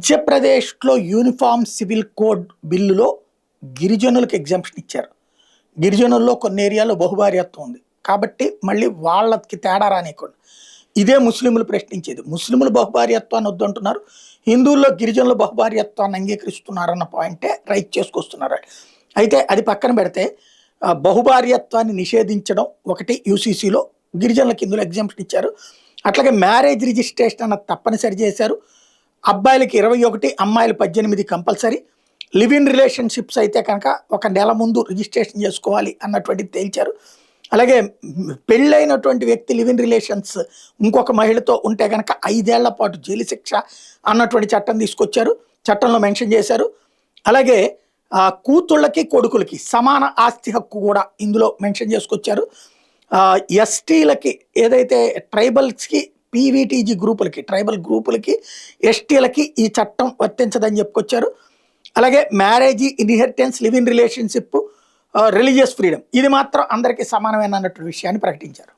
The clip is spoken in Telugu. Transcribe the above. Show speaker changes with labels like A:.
A: మధ్యప్రదేశ్లో యూనిఫామ్ సివిల్ కోడ్ బిల్లులో గిరిజనులకు ఎగ్జామ్షన్ ఇచ్చారు. గిరిజనుల్లో కొన్ని ఏరియాలో బహుభార్యత్వం ఉంది కాబట్టి మళ్ళీ వాళ్ళకి తేడా రానివ్వకుండా. ఇదే ముస్లింలు ప్రశ్నించేది. ముస్లింలు బహుభార్యత్వాన్ని వద్దంటున్నారు, హిందువుల్లో గిరిజనులు బహుభార్యత్వాన్ని అంగీకరిస్తున్నారన్న పాయింటే రైట్ చేసుకొస్తున్నారు. అయితే అది పక్కన పెడితే బహుభార్యత్వాన్ని నిషేధించడం ఒకటి యూసీసీలో గిరిజనులకు ఇందులో ఎగ్జామ్షన్ ఇచ్చారు. అట్లాగే మ్యారేజ్ రిజిస్ట్రేషన్ అన్నది తప్పనిసరి చేశారు. అబ్బాయిలకి 21, అమ్మాయిలు 18 కంపల్సరీ. లివ్ ఇన్ రిలేషన్షిప్స్ అయితే కనుక ఒక నెల ముందు రిజిస్ట్రేషన్ చేసుకోవాలి అన్నటువంటిది తేల్చారు. అలాగే పెళ్ళైనటువంటి వ్యక్తి లివ్ ఇన్ రిలేషన్స్ ఇంకొక మహిళతో ఉంటే కనుక 5 ఏళ్ల పాటు జైలు శిక్ష అన్నటువంటి చట్టం తీసుకొచ్చారు, చట్టంలో మెన్షన్ చేశారు. అలాగే కూతుళ్ళకి కొడుకులకి సమాన ఆస్తి హక్కు కూడా ఇందులో మెన్షన్ చేసుకొచ్చారు. ఎస్టీలకి ఏదైతే ట్రైబల్స్కి పీవీటీజీ గ్రూపులకి ట్రైబల్ గ్రూపులకి ఎస్టీలకి ఈ చట్టం వర్తించదని చెప్పుకొచ్చారు. అలాగే marriage, inheritance, live in relationship, religious freedom ఇది మాత్రం అందరికీ సమానమైన అన్నటువంటి విషయాన్ని ప్రకటించారు.